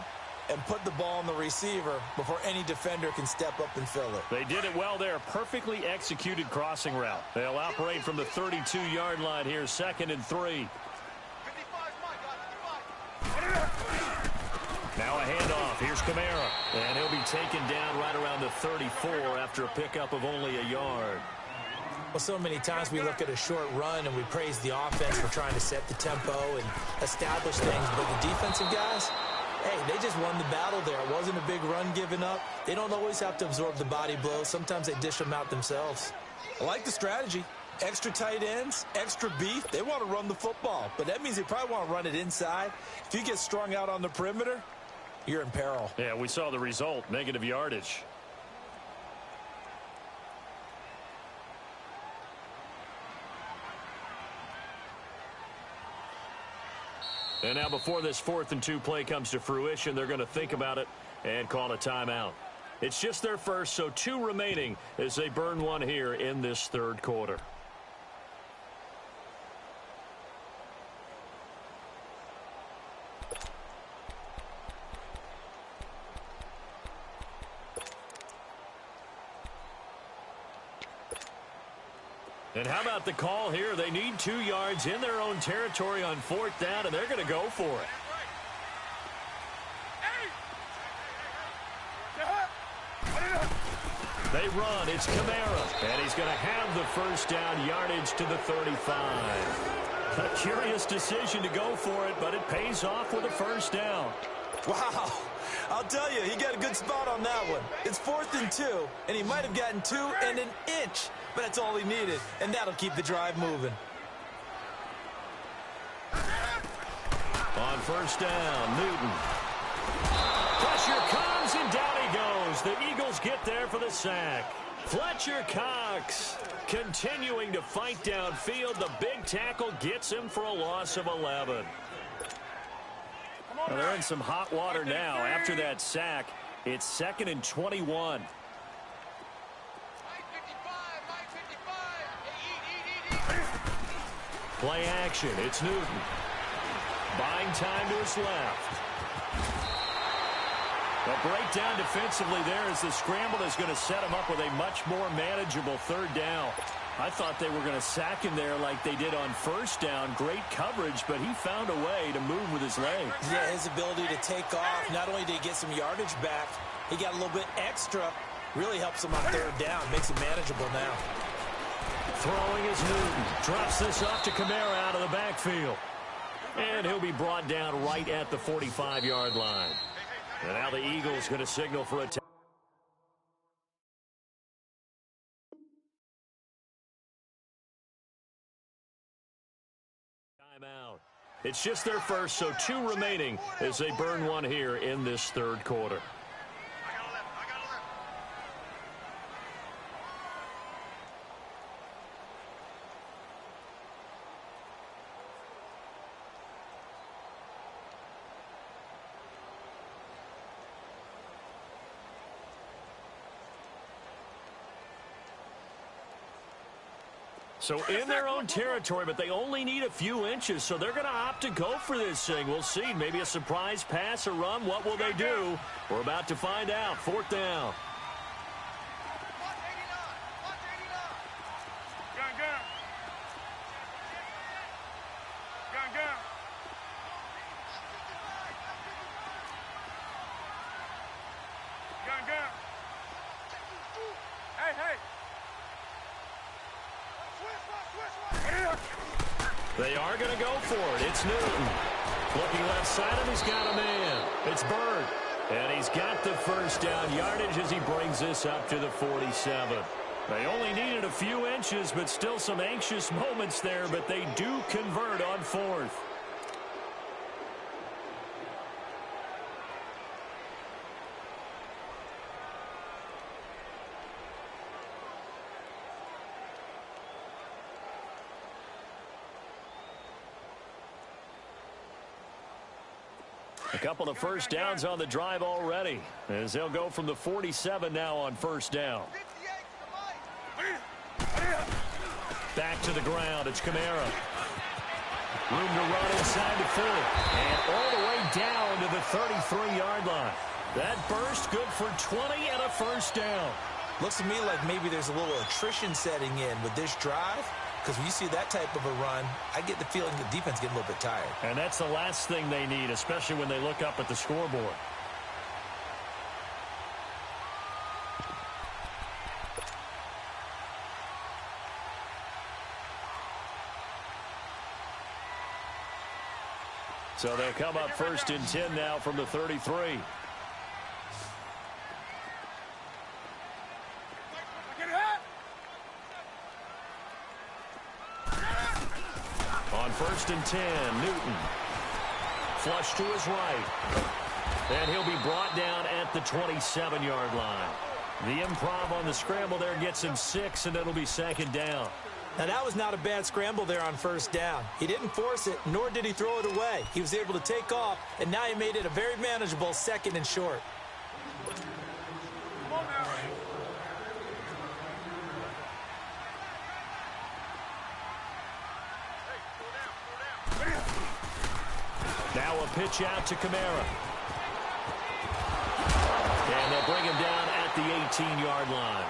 and put the ball on the receiver before any defender can step up and fill it. They did it well there. Perfectly executed crossing route. They'll operate from the 32-yard line here, 2nd and 3. Now a handoff. Here's Kamara. And he'll be taken down right around the 34 after a pickup of only a yard. Well, so many times we look at a short run and we praise the offense for trying to set the tempo and establish things. But the defensive guys, hey, they just won the battle there. It wasn't a big run given up. They don't always have to absorb the body blows. Sometimes they dish them out themselves. I like the strategy. Extra tight ends, extra beef. They want to run the football, but that means they probably want to run it inside. If you get strung out on the perimeter, you're in peril. Yeah, we saw the result, negative yardage. And now before this 4th and 2 play comes to fruition, they're going to think about it and call a timeout. It's just their first, so 2 remaining as they burn one here in this 3rd quarter. And how about the call here? They need 2 yards in their own territory on 4th down, and they're going to go for it. They run. It's Kamara. And he's going to have the 1st down yardage to the 35. A curious decision to go for it, but it pays off with a 1st down. Wow. I'll tell you, he got a good spot on that one. It's 4th and 2, and he might have gotten 2 and an inch, but that's all he needed, and that'll keep the drive moving. On 1st down, Newton. Pressure comes, and down he goes. The Eagles get there for the sack. Fletcher Cox continuing to fight downfield. The big tackle gets him for a loss of 11. Well, they're in some hot water now. After that sack, it's 2nd and 21. Play action. It's Newton. Buying time to his left. The breakdown defensively there as the scramble is going to set him up with a much more manageable 3rd down. I thought they were going to sack him there like they did on 1st down. Great coverage, but he found a way to move with his legs. Yeah, his ability to take off. Not only did he get some yardage back, he got a little bit extra. Really helps him on 3rd down. Makes it manageable now. Throwing is Newton. Drops this off to Kamara out of the backfield. And he'll be brought down right at the 45-yard line. And now the Eagles going to signal for a timeout. It's just their first, so 2 remaining as they burn one here in this 3rd quarter. So in their own territory, but they only need a few inches, so they're going to opt to go for this thing. We'll see. Maybe a surprise pass or run. What will they do? We're about to find out. 4th down. They are going to go for it. It's Newton. Looking left side of, he's got a man. It's Bird. And he's got the 1st down yardage as he brings this up to the 47. They only needed a few inches, but still some anxious moments there, but they do convert on 4th. A couple of first downs on the drive already, as they'll go from the 47 now on first down. Back to the ground. It's Kamara. Room to run inside the 40. And all the way down to the 33-yard line. That burst good for 20 and a first down. Looks to me like maybe there's a little attrition setting in with this drive. Because when you see that type of a run, I get the feeling the defense getting a little bit tired. And that's the last thing they need, especially when they look up at the scoreboard. So they'll come up first and 10 now from the 33. On first and 10, Newton. Flush to his right. And he'll be brought down at the 27-yard line. The improv on the scramble there gets him 6, and it'll be second down. Now, that was not a bad scramble there on first down. He didn't force it, nor did he throw it away. He was able to take off, and now he made it a very manageable second and short. Now a pitch out to Kamara. And they'll bring him down at the 18-yard line.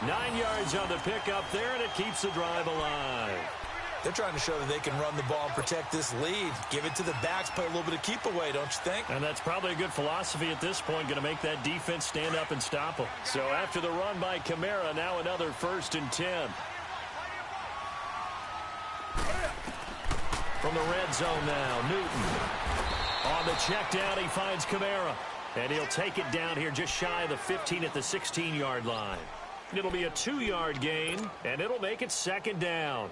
9 yards on the pickup there, and it keeps the drive alive. They're trying to show that they can run the ball and protect this lead. Give it to the backs, play a little bit of keep away, don't you think? And that's probably a good philosophy at this point, going to make that defense stand up and stop them. So after the run by Kamara, now another first and 10. From the red zone now, Newton. On the check down, he finds Kamara. And he'll take it down here just shy of the 15 at the 16-yard line. It'll be a 2-yard gain, and it'll make it second down.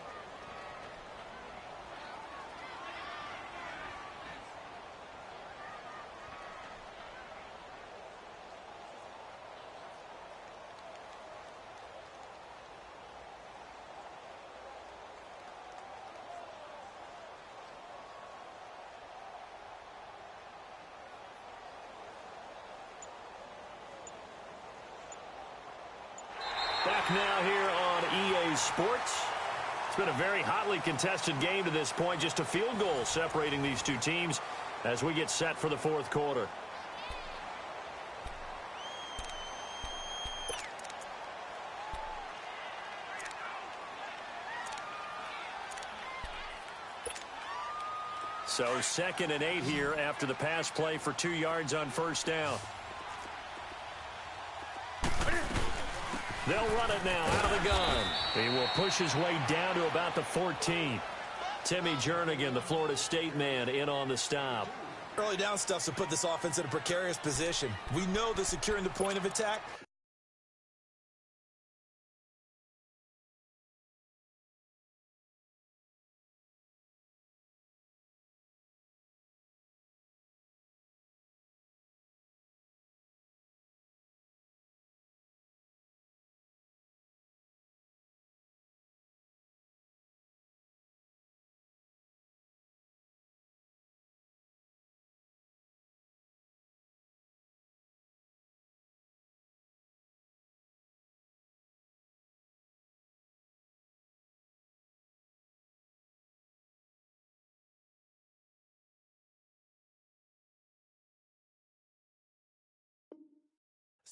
Back now here on EA Sports. It's been a very hotly contested game to this point. Just a field goal separating these two teams as we get set for the fourth quarter. So 2nd and 8 here after the pass play for 2 yards on first down. They'll run it now out of the gun. He will push his way down to about the 14. Timmy Jernigan, the Florida State man, in on the stop. Early down stuff's to put this offense in a precarious position. We know they're securing the point of attack.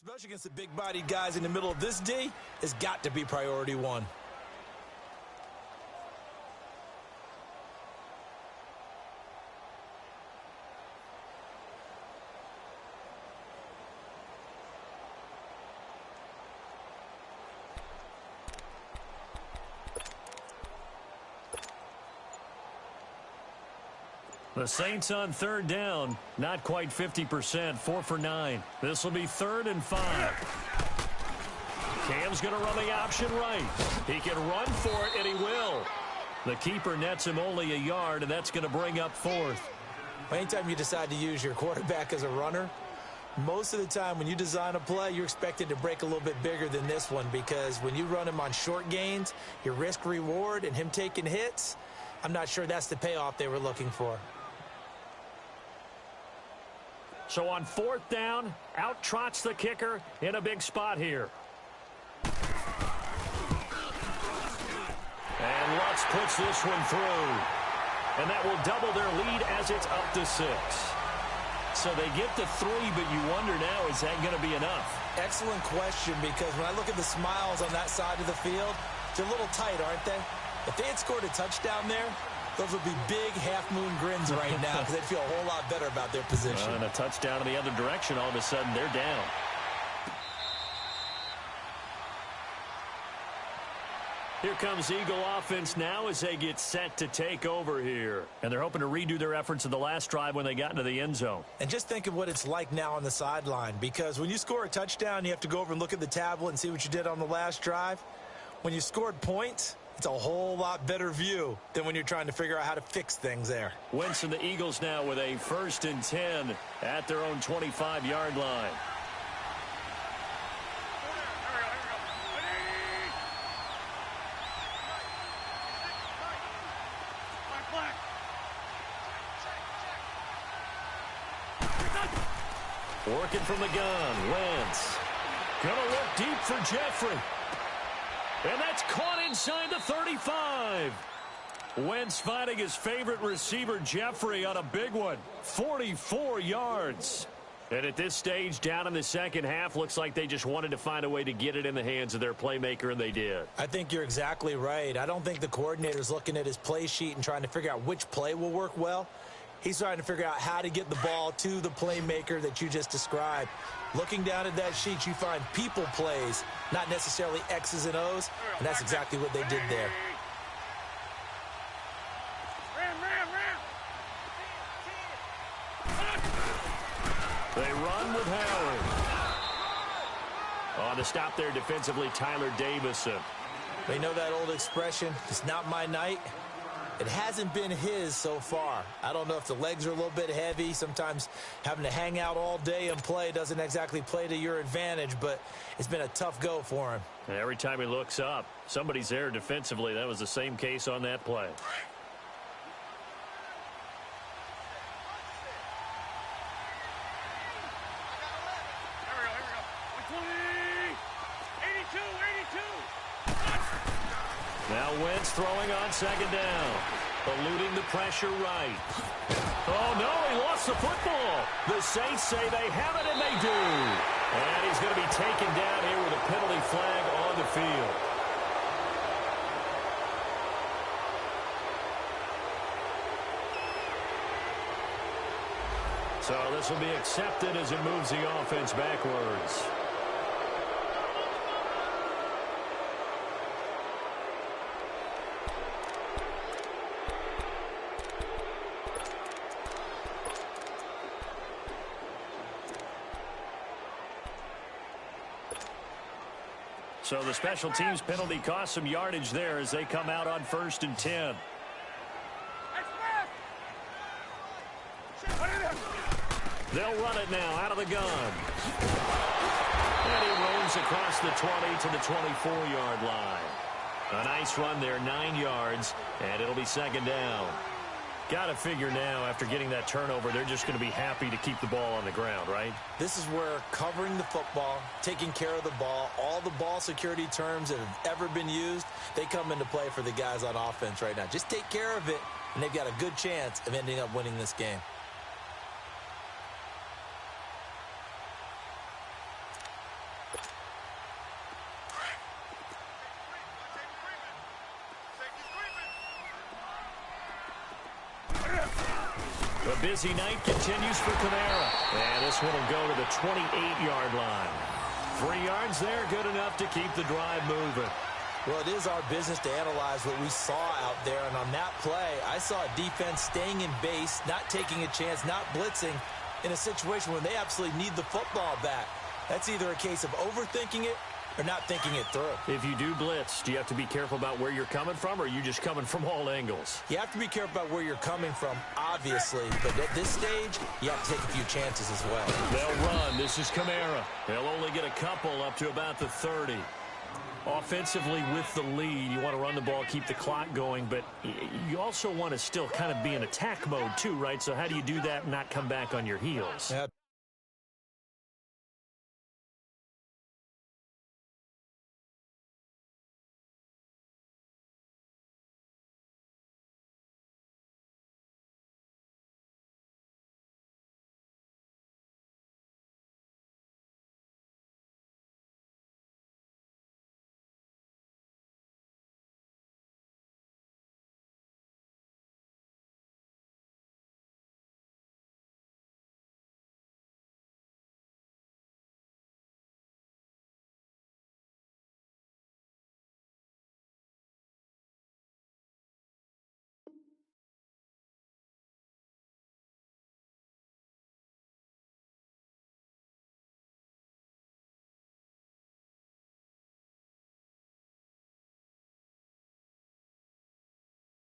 Especially against the big-bodied guys in the middle of this D, it's got to be priority one. The Saints on third down, not quite 50%, 4 for 9. This will be 3rd and 5. Cam's going to run the option right. He can run for it, and he will. The keeper nets him only a yard, and that's going to bring up 4th. Anytime you decide to use your quarterback as a runner, most of the time when you design a play, you're expected to break a little bit bigger than this one, because when you run him on short gains, your risk-reward and him taking hits, I'm not sure that's the payoff they were looking for. So on 4th down, out trots the kicker in a big spot here. And Lutz puts this one through. And that will double their lead as it's up to 6. So they get to 3, but you wonder now, is that going to be enough? Excellent question, because when I look at the smiles on that side of the field, they're a little tight, aren't they? If they had scored a touchdown there, those would be big half-moon grins right now because they'd feel a whole lot better about their position. And a touchdown in the other direction, all of a sudden they're down. Here comes Eagle offense now as they get set to take over here. And they're hoping to redo their efforts in the last drive when they got into the end zone. And just think of what it's like now on the sideline, because when you score a touchdown, you have to go over and look at the tablet and see what you did on the last drive. When you scored points, it's a whole lot better view than when you're trying to figure out how to fix things there. Wentz and the Eagles now with a 1st and 10 at their own 25-yard line. Working from the gun, Wentz. Gonna look deep for Jeffrey. And that's caught inside the 35. Wentz finding his favorite receiver, Jeffrey, on a big one. 44 yards. And at this stage, down in the second half, looks like they just wanted to find a way to get it in the hands of their playmaker, and they did. I think you're exactly right. I don't think the coordinator's looking at his play sheet and trying to figure out which play will work well. He's trying to figure out how to get the ball to the playmaker that you just described. Looking down at that sheet, you find people plays, not necessarily X's and O's, and that's exactly what they did there. They run with Howard. On the stop there defensively, Tyler Davison. They know that old expression, it's not my night. It hasn't been his so far. I don't know if the legs are a little bit heavy. Sometimes having to hang out all day and play doesn't exactly play to your advantage, but it's been a tough go for him. And every time he looks up, somebody's there defensively. That was the same case on that play. Now Wentz throwing on 2nd down. Eluding the pressure right. Oh, no, he lost the football. The Saints say they have it, and they do. And he's going to be taken down here with a penalty flag on the field. So this will be accepted as it moves the offense backwards. So the special teams penalty cost some yardage there as they come out on 1st and 10. They'll run it now out of the gun. And he roams across the 20 to the 24-yard line. A nice run there, 9 yards, and it'll be 2nd down. Got to figure now, after getting that turnover, they're just going to be happy to keep the ball on the ground, right? This is where covering the football, taking care of the ball, all the ball security terms that have ever been used, they come into play for the guys on offense right now. Just take care of it, and they've got a good chance of ending up winning this game. The busy night continues for Kamara. And this one will go to the 28-yard line. 3 yards there, good enough to keep the drive moving. Well, it is our business to analyze what we saw out there. And on that play, I saw a defense staying in base, not taking a chance, not blitzing in a situation where they absolutely need the football back. That's either a case of overthinking it or not thinking it through. If you do blitz, do you have to be careful about where you're coming from, or are you just coming from all angles? You have to be careful about where you're coming from, obviously. But at this stage, you have to take a few chances as well. They'll run. This is Kamara. They'll only get a couple up to about the 30. Offensively with the lead, you want to run the ball, keep the clock going, but you also want to still kind of be in attack mode too, right? So how do you do that and not come back on your heels? Yeah.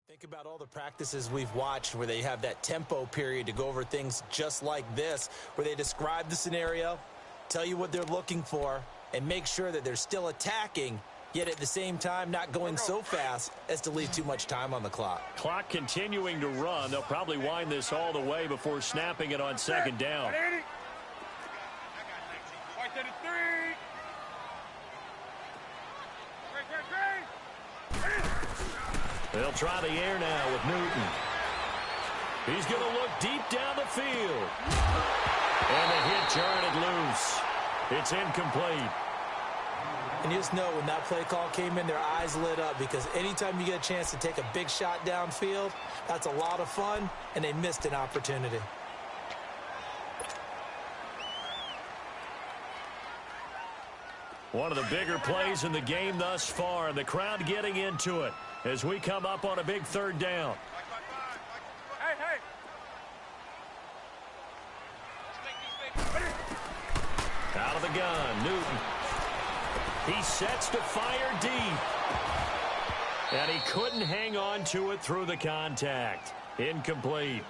Think about all the practices we've watched where they have that tempo period to go over things just like this, where they describe the scenario, tell you what they're looking for, and make sure that they're still attacking, yet at the same time not going so fast as to leave too much time on the clock. Clock continuing to run. They'll probably wind this all the way before snapping it on second down. They'll try the air now with Newton. He's going to look deep down the field. And the hit jarred it loose. It's incomplete. And you just know when that play call came in, their eyes lit up, because anytime you get a chance to take a big shot downfield, that's a lot of fun, and they missed an opportunity. One of the bigger plays in the game thus far, and the crowd getting into it as we come up on a big third down. Hey! Out of the gun, Newton. He sets to fire deep. And he couldn't hang on to it through the contact. Incomplete.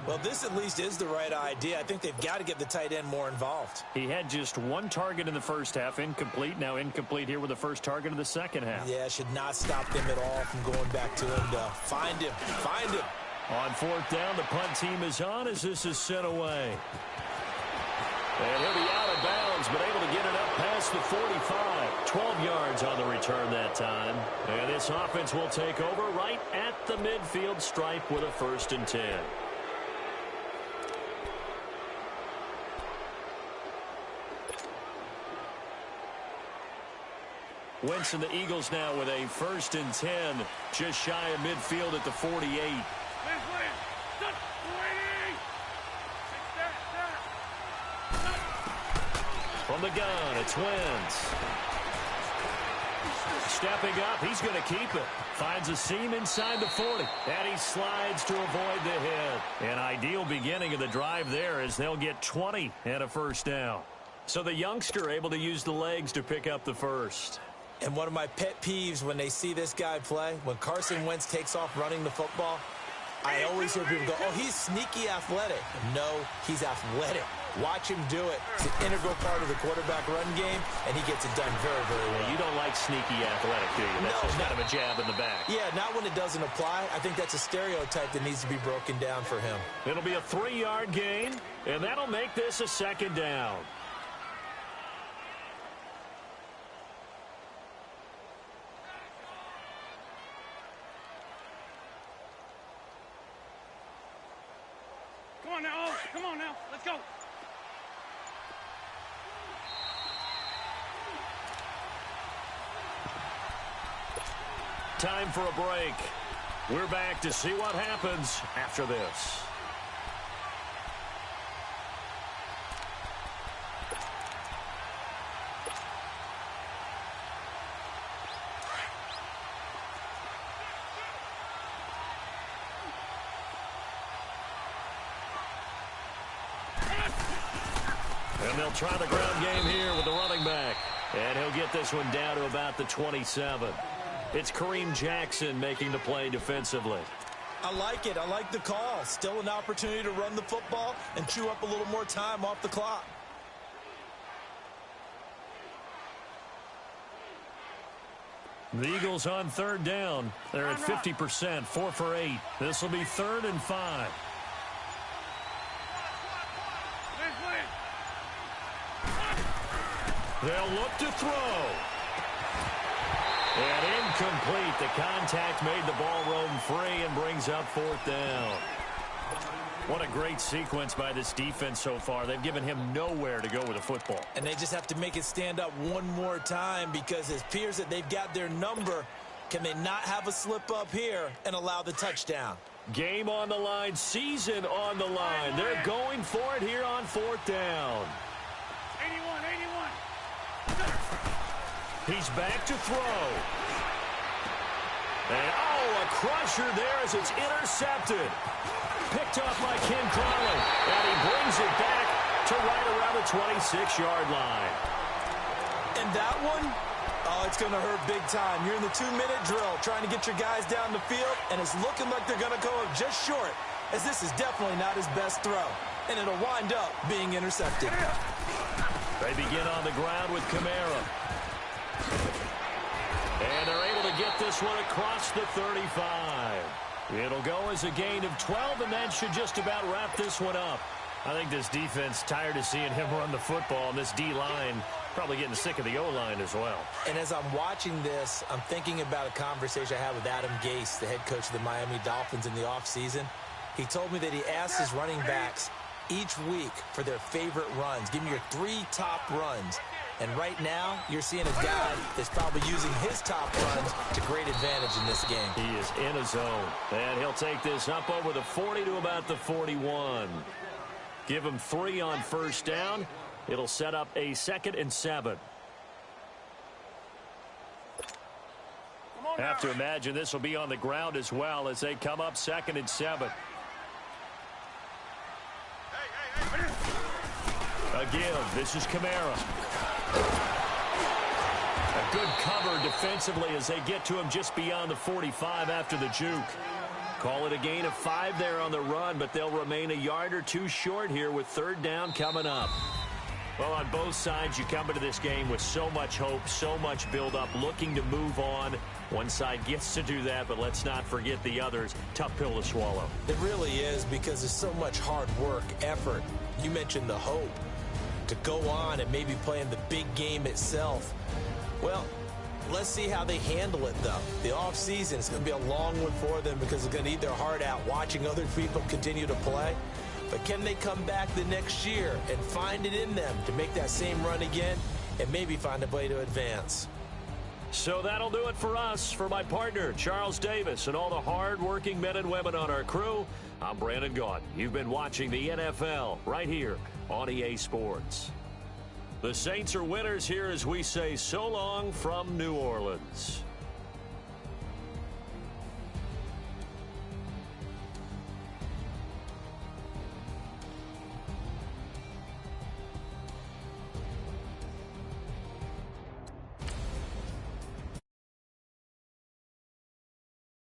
Well, this at least is the right idea. I think they've got to get the tight end more involved. He had just one target in the first half, incomplete. Now incomplete here with the first target of the second half. Yeah, should not stop them at all from going back to him to find him. On fourth down, the punt team is on as this is sent away. And he'll be out of bounds, but able to get it up past the 45. 12 yards on the return that time. And this offense will take over right at the midfield stripe with a 1st and 10. Wentz and the Eagles now with a 1st and 10, just shy of midfield at the 48. From the gun, it's Wentz. Stepping up, he's going to keep it. Finds a seam inside the 40, and he slides to avoid the hit. An ideal beginning of the drive there as they'll get 20 and a 1st down. So the youngster able to use the legs to pick up the first. And one of my pet peeves when they see this guy play, when Carson Wentz takes off running the football, I always hear people go, oh, he's sneaky athletic. No, he's athletic. Watch him do it. It's an integral part of the quarterback run game, and he gets it done very, very well. You don't like sneaky athletic, do you? That's just kind of a jab in the back. Yeah, not when it doesn't apply. I think that's a stereotype that needs to be broken down for him. It'll be a 3-yard gain, and that'll make this a 2nd down. Come on now, let's go. Time for a break. We're back to see what happens after this. And they'll try the ground game here with the running back. And he'll get this one down to about the 27. It's Kareem Jackson making the play defensively. I like it. I like the call. Still an opportunity to run the football and chew up a little more time off the clock. The Eagles on 3rd down. They're at 50%, 4 for 8. This will be 3rd and 5. They'll look to throw. And incomplete. The contact made the ball roam free and brings up 4th down. What a great sequence by this defense so far. They've given him nowhere to go with the football. And they just have to make it stand up one more time, because it appears that they've got their number. Can they not have a slip up here and allow the touchdown? Game on the line, season on the line. They're going for it here on 4th down. 81. He's back to throw. And, oh, a crusher there as it's intercepted. Picked off by Ken Crawley. And he brings it back to right around the 26-yard line. And that one, Oh, it's going to hurt big time. You're in the 2-minute drill trying to get your guys down the field, and it's looking like they're going to go just short, as this is definitely not his best throw, and it'll wind up being intercepted. They begin on the ground with Kamara. And they're able to get this one across the 35. It'll go as a gain of 12, and that should just about wrap this one up. I think this defense tired of seeing him run the football, and this D-line probably getting sick of the O-line as well. And as I'm watching this, I'm thinking about a conversation I had with Adam Gase, the head coach of the Miami Dolphins in the offseason. He told me that he asked his running backs each week for their favorite runs. Give me your 3 top runs. And right now, you're seeing a guy that's probably using his top runs to great advantage in this game. He is in a zone. And he'll take this up over the 40 to about the 41. Give him 3 on first down. It'll set up a 2nd and 7. Have to imagine this will be on the ground as well as they come up 2nd and 7. A give. This is Kamara. A good cover defensively as they get to him just beyond the 45 after the juke. Call it a gain of 5 there on the run, but they'll remain a yard or 2 short here with 3rd down coming up. Well, on both sides, you come into this game with so much hope, so much build-up, looking to move on. One side gets to do that, but let's not forget the others. Tough pill to swallow. It really is, because there's so much hard work, effort. You mentioned the hope to go on and maybe play in the big game itself. Well, let's see how they handle it, though. The offseason is going to be a long one for them because it's going to eat their heart out watching other people continue to play. But can they come back the next year and find it in them to make that same run again and maybe find a way to advance? So that'll do it for us. For my partner, Charles Davis, and all the hard-working men and women on our crew, I'm Brandon Gaudin. You've been watching the NFL right here on EA Sports. The Saints are winners here as we say so long from New Orleans.